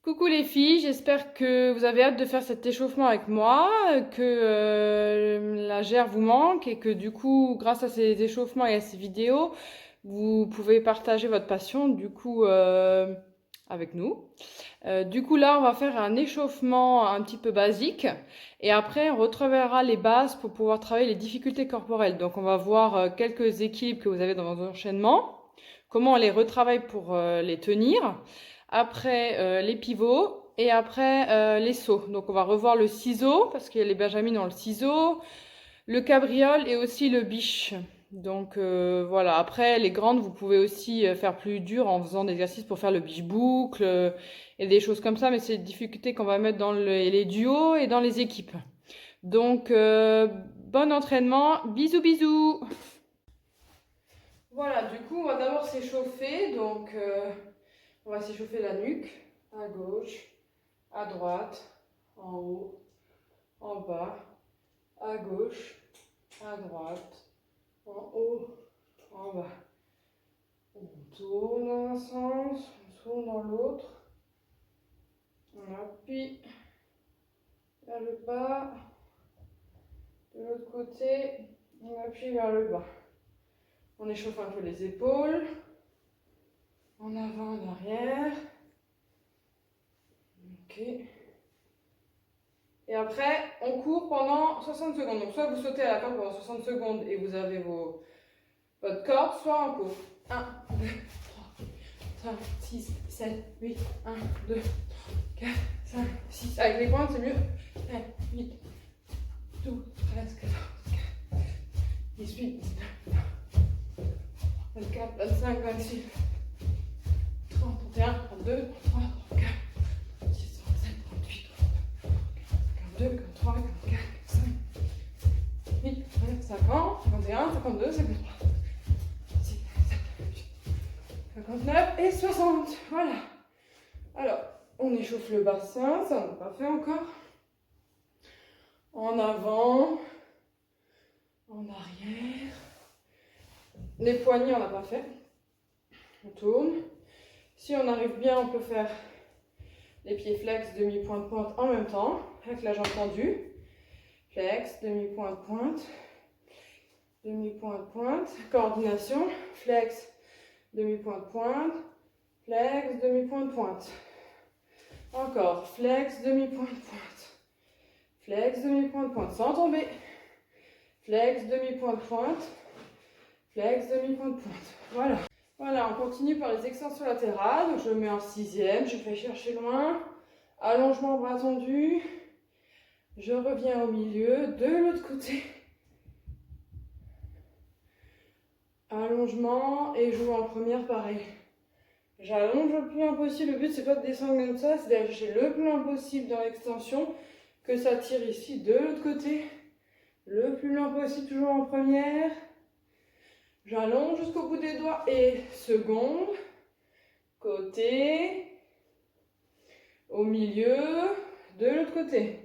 Coucou les filles, j'espère que vous avez hâte de faire cet échauffement avec moi, que la gère vous manque et que du coup, grâce à ces échauffements et à ces vidéos, vous pouvez partager votre passion avec nous. Du coup là, on va faire un échauffement un petit peu basique et après on retravaillera les bases pour pouvoir travailler les difficultés corporelles. Donc on va voir quelques équilibres que vous avez dans vos enchaînements, comment on les retravaille pour les tenir. Après les pivots et après les sauts. Donc on va revoir le ciseau parce qu'il y a les benjamines dans le ciseau, le cabriole et aussi le biche. Donc voilà, après les grandes, vous pouvez aussi faire plus dur en faisant des exercices pour faire le biche boucle et des choses comme ça, mais c'est des difficultés qu'on va mettre dans les duos et dans les équipes. Donc bon entraînement, bisous bisous. Voilà, du coup on va d'abord s'échauffer, donc on va s'échauffer la nuque, à gauche, à droite, en haut, en bas, à gauche, à droite, en haut, en bas. On tourne dans un sens, on tourne dans l'autre. On appuie vers le bas. De l'autre côté, on appuie vers le bas. On échauffe un peu les épaules. En avant, en arrière. Ok. Et après, on court pendant 60 secondes. Donc soit vous sautez à la corde pendant 60 secondes et vous avez votre corde, soit on court. 1, 2, 3, 6, 7, 8, 1, 2, 4, 5, 6. Avec les pointes, c'est mieux. 7, 8, 12, 13, 14, 15, 18, 19, 24, 25, 26, 30, 31, 32, 33, 34, 36, 37, 38, 42, 43, 44, 45, 8, 9, 50, 51, 52, 53, 56, 57, 59 et 60. Voilà. Alors, on échauffe le bassin, ça on n'a pas fait encore. En avant, en arrière. Les poignets, on n'a pas fait. On tourne. Si on arrive bien, on peut faire les pieds flex, demi-pointe, pointe en même temps, avec la jambe tendue. Flex, demi-pointe, pointe. Demi-pointe, pointe. Coordination. Flex, demi-pointe, pointe. Flex, demi-pointe, pointe. Encore. Flex, demi-pointe, pointe. Flex, demi-pointe, pointe. Sans tomber. Flex, demi-pointe, pointe. Flex, demi-pointe, pointe. Voilà. Voilà, on continue par les extensions latérales. Donc je mets en sixième, je fais chercher loin. Allongement bras tendu. Je reviens au milieu, de l'autre côté. Allongement et je joue en première pareil. J'allonge le plus loin possible. Le but c'est pas de descendre comme ça, c'est d'aller chercher le plus loin possible dans l'extension. Que ça tire ici de l'autre côté. Le plus loin possible, toujours en première. J'allonge jusqu'au bout des doigts et seconde. Côté. Au milieu. De l'autre côté.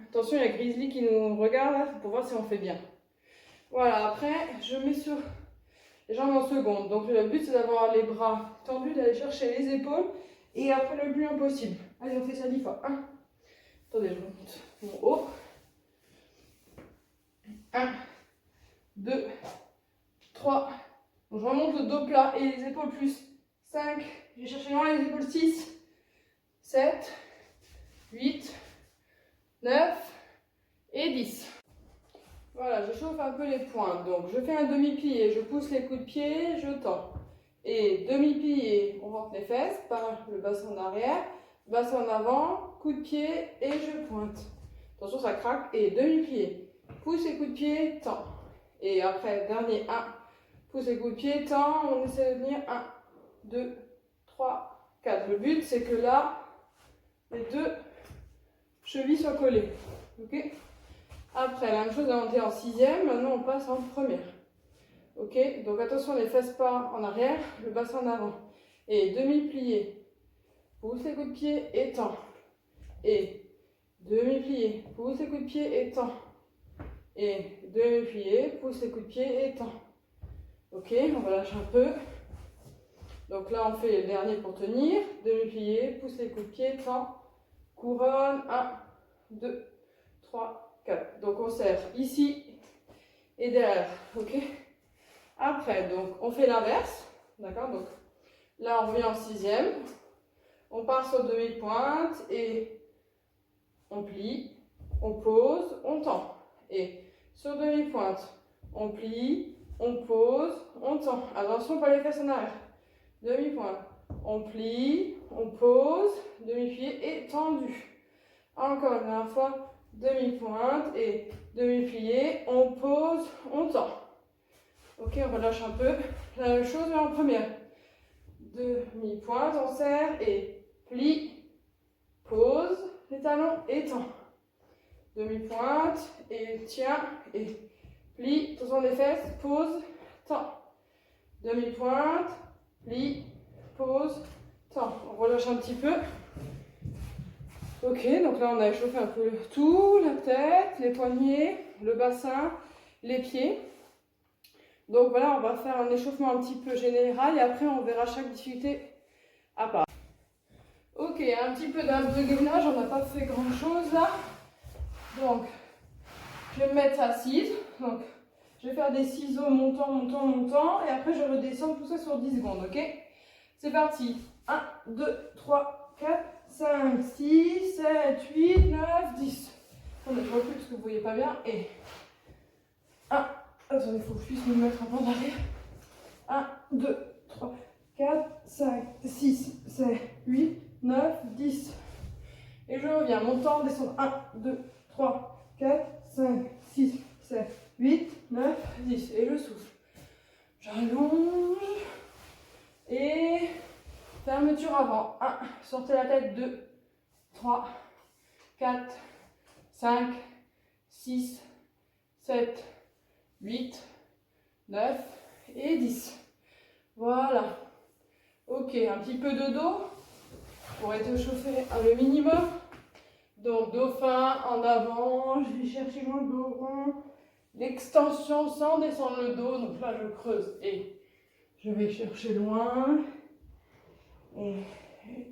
Attention, il y a Grizzly qui nous regarde là pour voir si on fait bien. Voilà, après, je mets sur les jambes en seconde. Donc le but c'est d'avoir les bras tendus, d'aller chercher les épaules et après le plus loin possible. Allez, on fait ça 10 fois. 1. Attendez, je remonte mon haut. 1, 2, 3. Donc je remonte le dos plat et les épaules plus. 5. Je vais chercher loin les épaules. 6, 7, 8, 9 et 10. Voilà, je chauffe un peu les pointes. Donc je fais un demi-plié, je pousse les coups de pied, je tends. Et demi-plié, on rentre les fesses par le bassin en arrière, bassin en avant, coup de pied et je pointe. Attention, ça craque. Et demi-plié, pousse les coups de pied, tend. Et après, dernier 1, pousse les coups de pied, tend. On essaie de tenir 1, 2, 3, 4. Le but, c'est que là, les deux chevilles soient collées. Ok ? Après, la même chose, on est en sixième, maintenant on passe en première. Ok, donc attention, les fesses pas en arrière, le bassin en avant. Et demi-plié, pousse les coups de pied et tend. Et demi-plié, pousse les coups de pied et tend. Et demi-plié, pousse les coups de pied et tend. Ok, on va lâcher un peu. Donc là, on fait le dernier pour tenir. Demi-plié, pousse pousse les coups de pied, tend, couronne, 1, 2, 3, 4. Donc on serre ici et derrière, ok? Après, donc on fait l'inverse, d'accord? Donc là on revient en sixième, on part sur demi-pointe et on plie, on pose, on tend. Et sur demi-pointe, on plie, on pose, on tend. Attention, pas les fesses en arrière. Demi-pointe, on plie, on pose, demi-pied et tendu. Encore une dernière fois, demi-pointe et demi-plié, on pose, on tend. Ok, on relâche un peu. La même chose mais en première. Demi-pointe, on serre et plie, pose les talons et tend. Demi-pointe et tiens et plie, attention les fesses, pose, tend. Demi-pointe, plie, pose, tend. On relâche un petit peu. Ok, donc là on a échauffé un peu tout, la tête, les poignets, le bassin, les pieds. Donc voilà, on va faire un échauffement un petit peu général et après on verra chaque difficulté à part. Ok, un petit peu d'abdos-gainage, on n'a pas fait grand chose là. Donc, je vais me mettre assise. Donc, je vais faire des ciseaux montant, montant, montant et après je redescends tout ça sur 10 secondes, ok? C'est parti. 1, 2, 3, 4, 5, 6, 7, 8, 9, 10. On ne voit plus parce que vous ne voyez pas bien. Et 1, attendez, il faut que je puisse me mettre un peu en arrière. 1, 2, 3, 4, 5, 6, 7, 8, 9, 10. Et je reviens, montant, descendre. 1, 2, 3, 4, 5, 6, 7, 8, 9, 10. Et je souffle. J'allonge. Et fermeture avant. 1, sortez la tête. 2, 3, 4, 5, 6, 7, 8, 9 et 10. Voilà. Ok, un petit peu de dos pour être échauffé le minimum. Donc dauphin en avant, je vais chercher mon dos rond. L'extension sans descendre le dos, donc là je creuse et je vais chercher loin. Et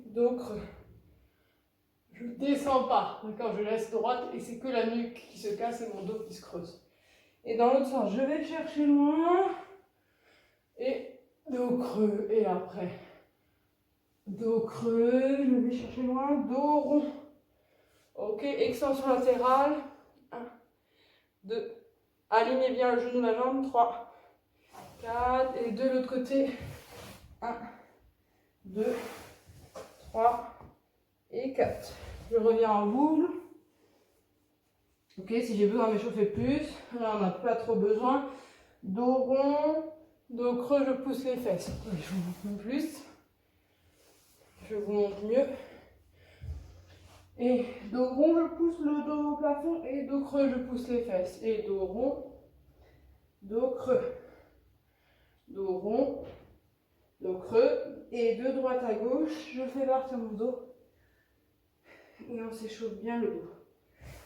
dos creux. Je ne descends pas, d'accord, je laisse droite et c'est que la nuque qui se casse et mon dos qui se creuse. Et dans l'autre sens, je vais chercher loin et dos creux. Et après, dos creux, je vais chercher loin, dos rond. Ok, extension latérale. 1, 2, alignez bien le genou, la jambe. 3, 4, et de l'autre côté. 1, 2, 3 et 4. Je reviens en boule. Ok, si j'ai besoin de m'échauffer plus, là on n'a pas trop besoin. Dos rond, dos creux, je pousse les fesses. Je vous montre plus. Je vous montre mieux. Et dos rond, je pousse le dos au plafond. Et dos creux, je pousse les fesses. Et dos rond, dos creux. Dos rond, dos creux. Et de droite à gauche, je fais partir mon dos. Et on s'échauffe bien le dos.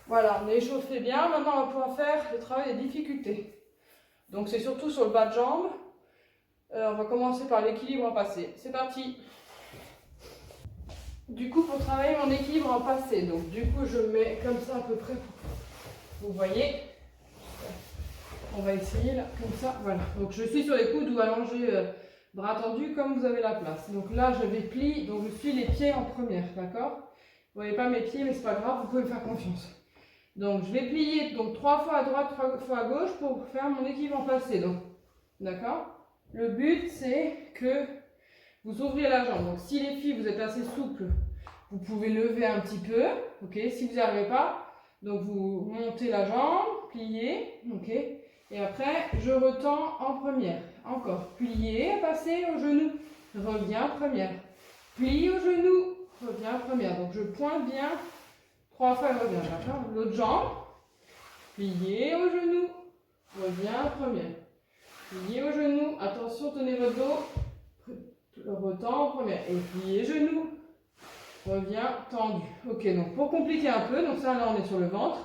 Voilà, on est échauffé bien. Maintenant, on va pouvoir faire le travail des difficultés. Donc, c'est surtout sur le bas de jambe. On va commencer par l'équilibre en passé. C'est parti. Du coup, pour travailler mon équilibre en passé, donc du coup, je mets comme ça à peu près. Vous voyez. On va essayer là, comme ça. Voilà. Donc, je suis sur les coudes ou allongé, bras tendus, comme vous avez la place. Donc là, je vais plier. Donc, je suis les pieds en première, d'accord? Vous voyez pas mes pieds, mais c'est pas grave, vous pouvez me faire confiance. Donc, je vais plier donc 3 fois à droite, 3 fois à gauche pour faire mon équilibre en passé. Donc, d'accord? Le but, c'est que vous ouvriez la jambe. Donc, si les filles, vous êtes assez souples, vous pouvez lever un petit peu. Ok? Si vous n'y arrivez pas, donc vous montez la jambe, pliez. Ok? Et après, je retends en première. Encore. Pliez, passez au genou. Reviens première. Plie au genou. Reviens première. Donc, je pointe bien. 3 fois, je reviens. D'accord? L'autre jambe. Pliez au genou. Reviens première. Pliez au genou. Attention, tenez votre dos. Retends en première. Et pliez genou. Reviens tendu. Ok, donc pour compliquer un peu, donc ça là on est sur le ventre.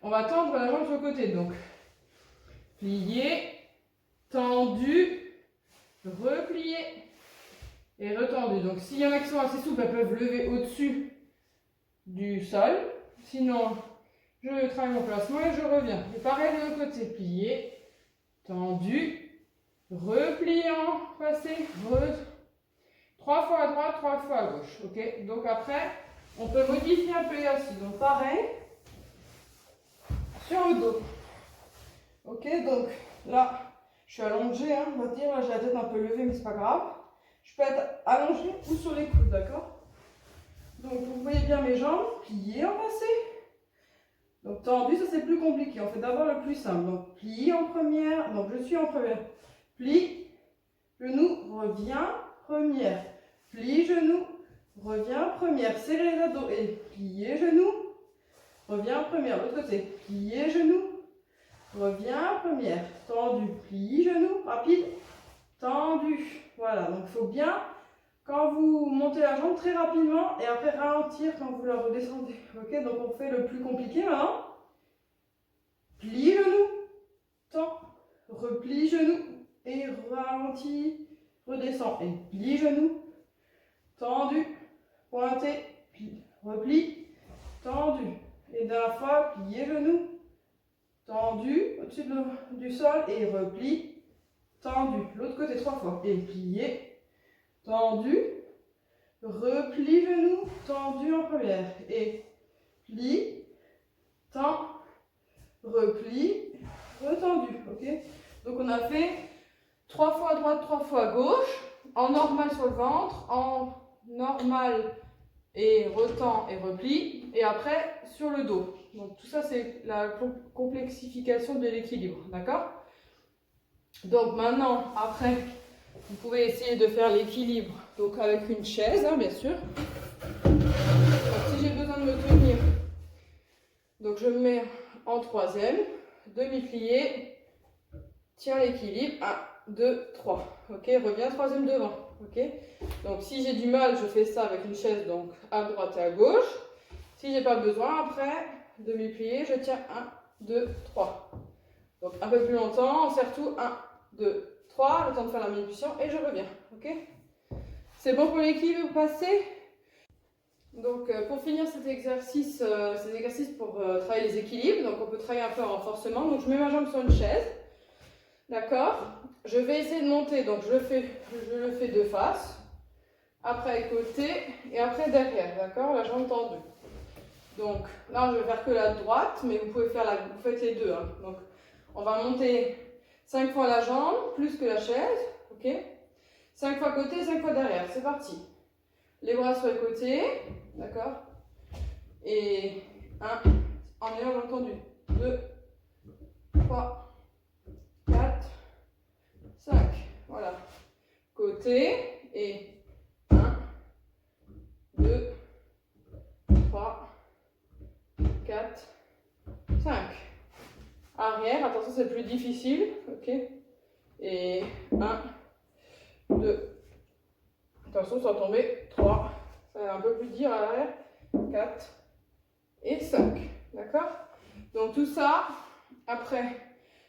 On va tendre la jambe sur le côté. Donc, plier, tendu, replier. et retendu. Donc s'il y en a qui sont assez souples, elles peuvent lever au-dessus du sol. Sinon, je travaille mon placement et je reviens. Et pareil de l'autre côté, plié, tendu, repliant, passé, 3 fois à droite, 3 fois à gauche. Ok, donc après, on peut modifier un peu les assis. Donc pareil, sur le dos. Ok, donc là, je suis allongée, hein, on va dire, là j'ai la tête un peu levée, mais c'est pas grave. Je peux être allongée ou sur les coudes, d'accord? Donc vous voyez bien mes jambes, pliées en passé. Donc tendu, ça c'est plus compliqué. On fait d'abord le plus simple. Donc plie en première, donc je suis en première. Plie, genou, reviens, première. Plie, genou, reviens, première. Serrez les abdos et pliez, genou, reviens, première. L'autre côté, pliez, genou, reviens, première. Tendu, plie, genou, rapide, tendu. Voilà, donc il faut bien, quand vous montez la jambe très rapidement et après ralentir quand vous la redescendez. Ok, donc on fait le plus compliqué maintenant. Plie genou, tend, replie genou et ralentit, redescend. Et plie genou, tendu, pointé, plie, replie, tendu. Et dernière fois, pliez genou, tendu au-dessus du sol et replie, tendu. L'autre côté 3 fois. Et plié, tendu, replie genou, tendu en première. Et plie, tend, replie, retendu. Ok, donc on a fait 3 fois à droite, 3 fois à gauche, en normal sur le ventre, en normal et retend et replie, et après sur le dos. Donc tout ça c'est la complexification de l'équilibre, d'accord? Donc maintenant, après, vous pouvez essayer de faire l'équilibre, donc avec une chaise, hein, bien sûr. Donc, si j'ai besoin de me tenir, donc je me mets en troisième, demi-plié, tiens l'équilibre, 1, 2, 3, ok, reviens troisième devant, ok. Donc si j'ai du mal, je fais ça avec une chaise, donc à droite et à gauche. Si j'ai pas besoin, après, demi-plié, je tiens 1, 2, 3. Donc un peu plus longtemps, on serre tout, 1, 2, 3, le temps de faire la manipulation et je reviens, ok. C'est bon pour l'équilibre passé? Donc pour finir cet exercice, ces exercices pour travailler les équilibres, donc on peut travailler un peu en renforcement. Donc je mets ma jambe sur une chaise, d'accord. Je vais essayer de monter, donc je le fais de face, après côté et après derrière, d'accord, la jambe tendue. Donc là je vais faire que la droite, mais vous pouvez faire vous faites les deux, hein. Donc on va monter 5 fois la jambe, plus que la chaise, ok. 5 fois côté, 5 fois derrière, c'est parti. Les bras sur les côtés, d'accord. Et 1, en ayant entendu, 2, 3, 4, 5, voilà. Côté, et 1, 2, 3, 4, 5. Arrière, attention c'est plus difficile, ok. Et 1, 2, attention sans tomber, 3, ça va un peu plus dur à l'arrière, 4 et 5, d'accord. Donc tout ça, après,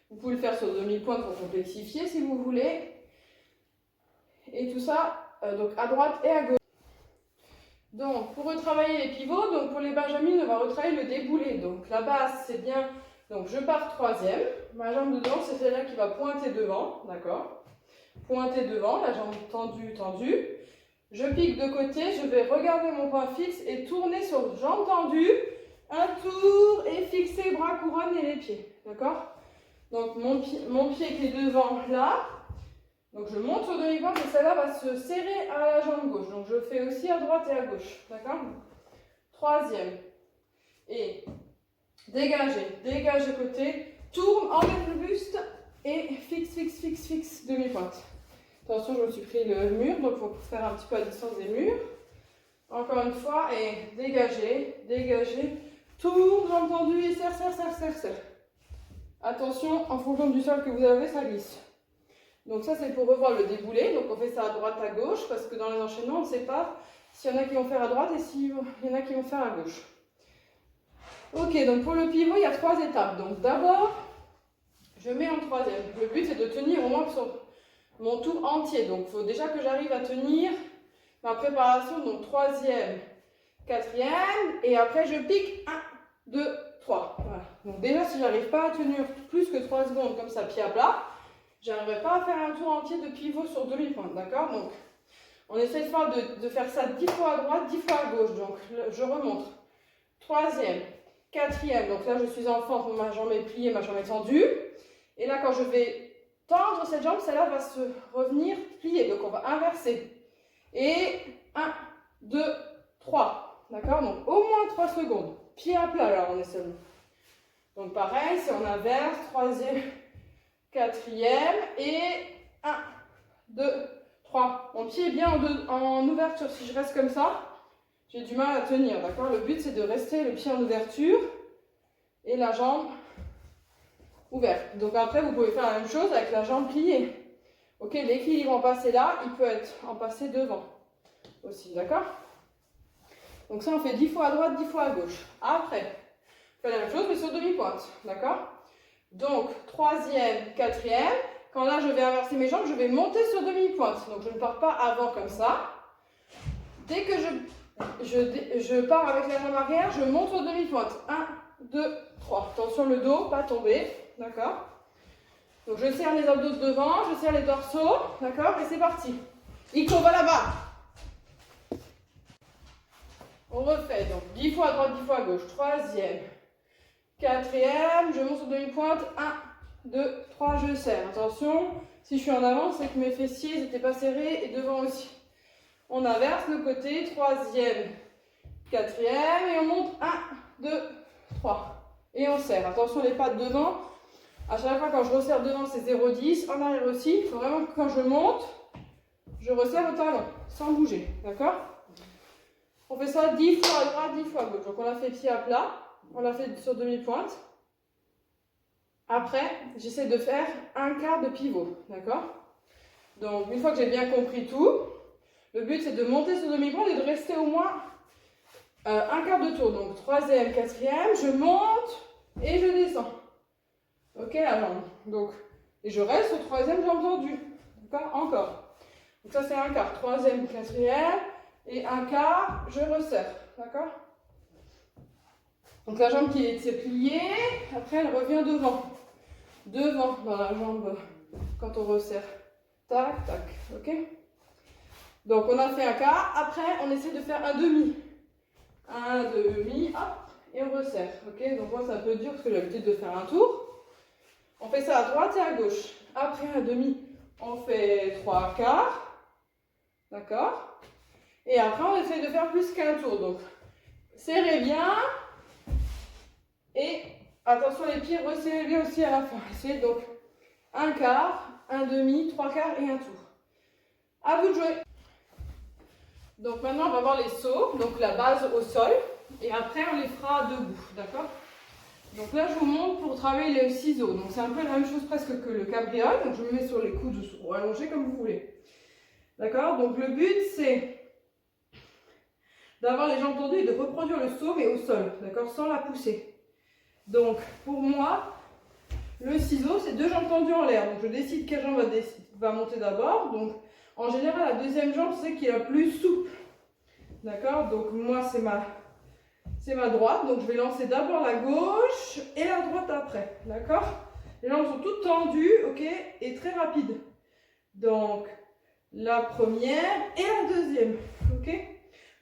vous pouvez le faire sur demi-pointe pour complexifier si vous voulez. Et tout ça, donc à droite et à gauche. Donc pour retravailler les pivots, donc pour les benjamines, on va retravailler le déboulé. Donc la base, c'est bien, donc je pars troisième, ma jambe de devant, c'est celle-là qui va pointer devant, d'accord. Pointer devant, la jambe tendue, tendue. Je pique de côté, je vais regarder mon point fixe et tourner sur jambe tendue, un tour et fixer bras couronne et les pieds, d'accord. Donc mon pied qui est devant là, donc je monte sur demi-pointe et celle-là va se serrer à la jambe gauche. Donc je fais aussi à droite et à gauche, d'accord. Troisième, et dégage côté, tourne, enlève le buste et fixe, demi-pointe. Attention, je me suis pris le mur, donc il faut faire un petit peu à distance des murs. Encore une fois, et dégager, tourne, jambe tendue et serre. Attention, en fonction du sol que vous avez, ça glisse. Donc ça, c'est pour revoir le déboulé. Donc on fait ça à droite, à gauche, parce que dans les enchaînements, on ne sait pas s'il y en a qui vont faire à droite et s'il y en a qui vont faire à gauche. Ok, donc pour le pivot, il y a 3 étapes. Donc d'abord, je mets en troisième. Le but, c'est de tenir au moins sur mon tour entier. Donc il faut déjà que j'arrive à tenir ma préparation, donc troisième, quatrième, et après je pique 1, 2, 3. Voilà. Donc déjà, si j'arrive pas à tenir plus que 3 secondes comme ça, pied à plat, j'arriverai pas à faire un tour entier de pivot sur demi-pointe, d'accord? Donc, on essaie de faire ça 10 fois à droite, 10 fois à gauche. Donc, je remonte. Troisième, quatrième. Donc là, je suis en fente, ma jambe est pliée, ma jambe est tendue. Et là, quand je vais tendre cette jambe, celle-là va se revenir pliée. Donc, on va inverser. Et 1, 2, 3. D'accord? Donc, au moins 3 secondes. Pied à plat, là, on est seulement. Donc, pareil, c'est on inverse. Troisième, quatrième. Et 1, 2, 3. Mon pied est bien en ouverture. Si je reste comme ça, j'ai du mal à tenir. D'accord? Le but, c'est de rester le pied en ouverture et la jambe ouverte. Donc, après, vous pouvez faire la même chose avec la jambe pliée. Ok, l'équilibre en passé là, il peut être en passé devant aussi, d'accord? Donc ça, on fait 10 fois à droite, 10 fois à gauche. Après, on fait la même chose, mais sur demi-pointe, d'accord? Donc, troisième, quatrième. Quand là, je vais inverser mes jambes, je vais monter sur demi-pointe. Donc, je ne pars pas avant comme ça. Dès que je pars avec la jambe arrière, je monte sur demi-pointe. 1, 2, 3. Attention, le dos, pas tomber, d'accord? Donc, je serre les abdos de devant, je serre les dorsaux, d'accord? Et c'est parti. Iko, va là-bas. On refait, donc 10 fois à droite, 10 fois à gauche. Troisième, quatrième, je monte sur demi-pointe. 1, 2, 3, je serre. Attention, si je suis en avant, c'est que mes fessiers n'étaient pas serrés et devant aussi. On inverse le côté, troisième, quatrième, et on monte. 1, 2, 3. Et on serre. Attention, les pattes devant. À chaque fois, quand je resserre devant, c'est 0,10. En arrière aussi, il faut vraiment que quand je monte, je resserre au talon, sans bouger. D'accord? On fait ça 10 fois à droite, 10 fois à gauche. Donc, on l'a fait pied à plat. On l'a fait sur demi-pointe. Après, j'essaie de faire un quart de pivot. D'accord? Donc, une fois que j'ai bien compris tout, le but, c'est de monter sur demi-pointe et de rester au moins un quart de tour. Donc, troisième, quatrième, je monte et je descends. Ok, la jambe. Donc, et je reste au troisième jambe tendue. D'accord? Encore. Donc, ça, c'est un quart. Troisième, quatrième. Et un quart, je resserre. D'accord? Donc, la jambe qui s'est pliée, après, elle revient devant. Devant dans la jambe quand on resserre. Tac, tac. Ok? Donc, on a fait un quart. Après, on essaie de faire un demi. Un demi, hop, et on resserre. Ok? Donc, moi, c'est un peu dur parce que j'ai l'habitude de faire un tour. On fait ça à droite et à gauche. Après un demi, on fait 3 quarts. D'accord? Et après, on essaie de faire plus qu'un tour. Donc, serrez bien. Et attention, les pieds, resserrez bien aussi à la fin. Essayez donc un quart, un demi, 3 quarts et un tour. À vous de jouer. Donc maintenant, on va voir les sauts. Donc la base au sol. Et après, on les fera debout. D'accord? Donc là, je vous montre pour travailler les ciseaux. Donc c'est un peu la même chose presque que le cabriole. Donc je me mets sur les coudes ou allongés comme vous voulez. D'accord? Donc le but, c'est d'avoir les jambes tendues et de reproduire le saut, mais au sol. D'accord? Sans la pousser. Donc pour moi, le ciseau, c'est 2 jambes tendues en l'air. Donc je décide quelle jambe va monter d'abord. Donc en général, la deuxième jambe, c'est qui est la plus souple. D'accord? Donc moi, c'est ma droite. Donc je vais lancer d'abord la gauche et la droite après. D'accord? Les jambes sont toutes tendues, ok? Et très rapides. Donc la première et la deuxième. Ok?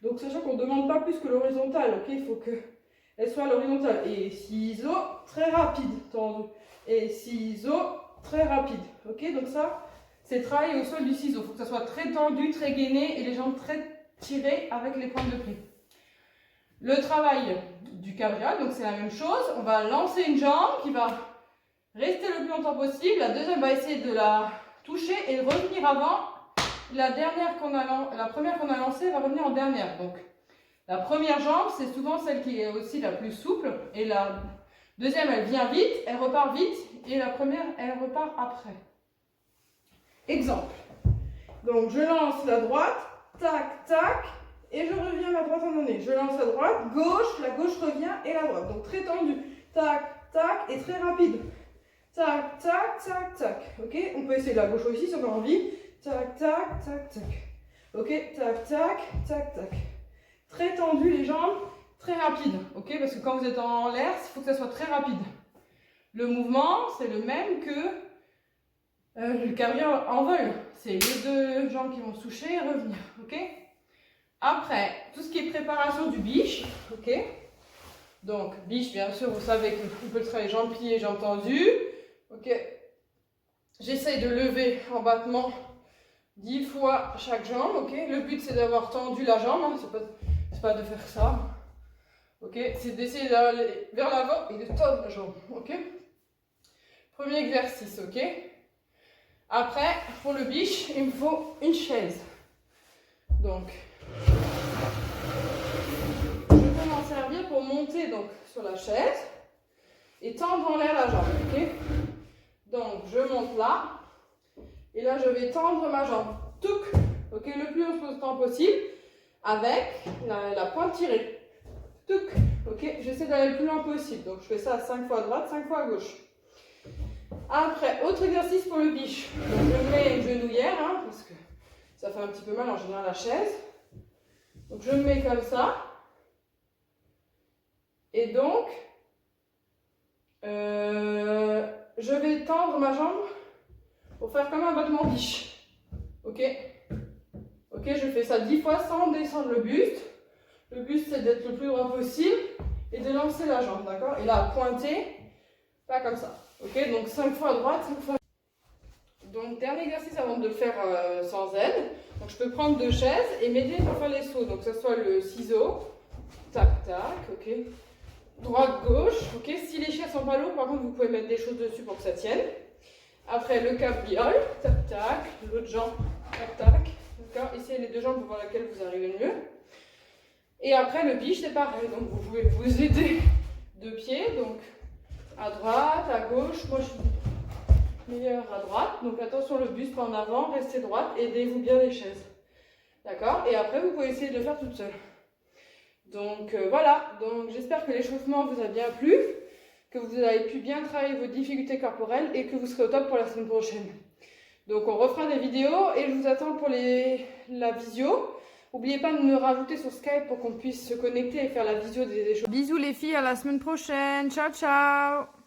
Donc sachant qu'on ne demande pas plus que l'horizontale. Ok? Il faut qu'elle soit à l'horizontale. Et ciseaux, très rapide, tendu. Et ciseaux, très rapide. Ok? Donc ça, c'est travailler au sol du ciseau. Il faut que ça soit très tendu, très gainé et les jambes très tirées avec les pointes de pli. Le travail du cabriole, donc c'est la même chose. On va lancer une jambe qui va rester le plus longtemps possible. La deuxième va essayer de la toucher et de revenir avant. La première qu'on a lancée va revenir en dernière. Donc la première jambe, c'est souvent celle qui est aussi la plus souple. Et la deuxième, elle vient vite, elle repart vite. Et la première, elle repart après. Exemple. Donc je lance la droite, tac, tac. Et je reviens à ma droite en donné. Je lance la droite, gauche, la gauche revient et la droite. Donc très tendu. Tac, tac et très rapide. Tac, tac, tac, tac. Ok? On peut essayer la gauche aussi si on a envie. Tac, tac, tac, tac. Ok, tac, tac, tac, tac. Très tendu les jambes, très rapide. Ok, parce que quand vous êtes en l'air, il faut que ça soit très rapide. Le mouvement, c'est le même que le cardio en vol. C'est les deux jambes qui vont se toucher et revenir. Ok. Après, tout ce qui est préparation du biche. Ok. Donc, biche, bien sûr, vous savez qu'on peut travailler jambes pliées, jambes tendues. Ok. J'essaye de lever en battement 10 fois chaque jambe. Ok. Le but, c'est d'avoir tendu la jambe. Hein. C'est pas de faire ça. Ok. C'est d'essayer d'aller vers l'avant et de tendre la jambe. Ok. Premier exercice. Ok. Après, pour le biche, il me faut une chaise. Donc, je peux m'en servir pour monter donc, sur la chaise et tendre en l'air la jambe. Okay. Donc, je monte là. Et là, je vais tendre ma jambe. Touc. Okay, le plus longtemps possible avec la pointe tirée. Touc. Okay, j'essaie d'aller le plus loin possible. Donc, je fais ça 5 fois à droite, 5 fois à gauche. Après, autre exercice pour le biche. Donc, je mets une genouillère, hein, parce que ça fait un petit peu mal en général la chaise. Donc, je me mets comme ça. Et donc, je vais tendre ma jambe pour faire comme un battement biche. Ok? Ok, je fais ça 10 fois sans descendre le buste. Le buste, c'est d'être le plus droit possible et de lancer la jambe, d'accord? Et là, pointer, pas comme ça. Ok, donc 5 fois à droite, 5 fois. Donc, dernier exercice avant de le faire sans aide. Donc, je peux prendre 2 chaises et m'aider pour faire les sauts. Donc, que ce soit le ciseau, tac, tac, ok. Droite, gauche, ok. Si les chaises sont pas lourdes, par contre, vous pouvez mettre des choses dessus pour que ça tienne. Après, le cabriole, tac, tac. L'autre jambe, tac, tac. D'accord. Essayez les 2 jambes pour voir laquelle vous arrivez le mieux. Et après, le biche, c'est pareil. Donc, vous pouvez vous aider de pieds. Donc, à droite, à gauche. Moi, je suis meilleure à droite. Donc, attention, le buste en avant. Restez droite. Aidez-vous bien les chaises. D'accord. Et après, vous pouvez essayer de le faire toute seule. Donc, voilà. Donc, j'espère que l'échauffement vous a bien plu. Que vous avez pu bien travailler vos difficultés corporelles et que vous serez au top pour la semaine prochaine. Donc on refera des vidéos et je vous attends pour la visio. N'oubliez pas de me rajouter sur Skype pour qu'on puisse se connecter et faire la visio des échanges. Bisous les filles, à la semaine prochaine. Ciao, ciao!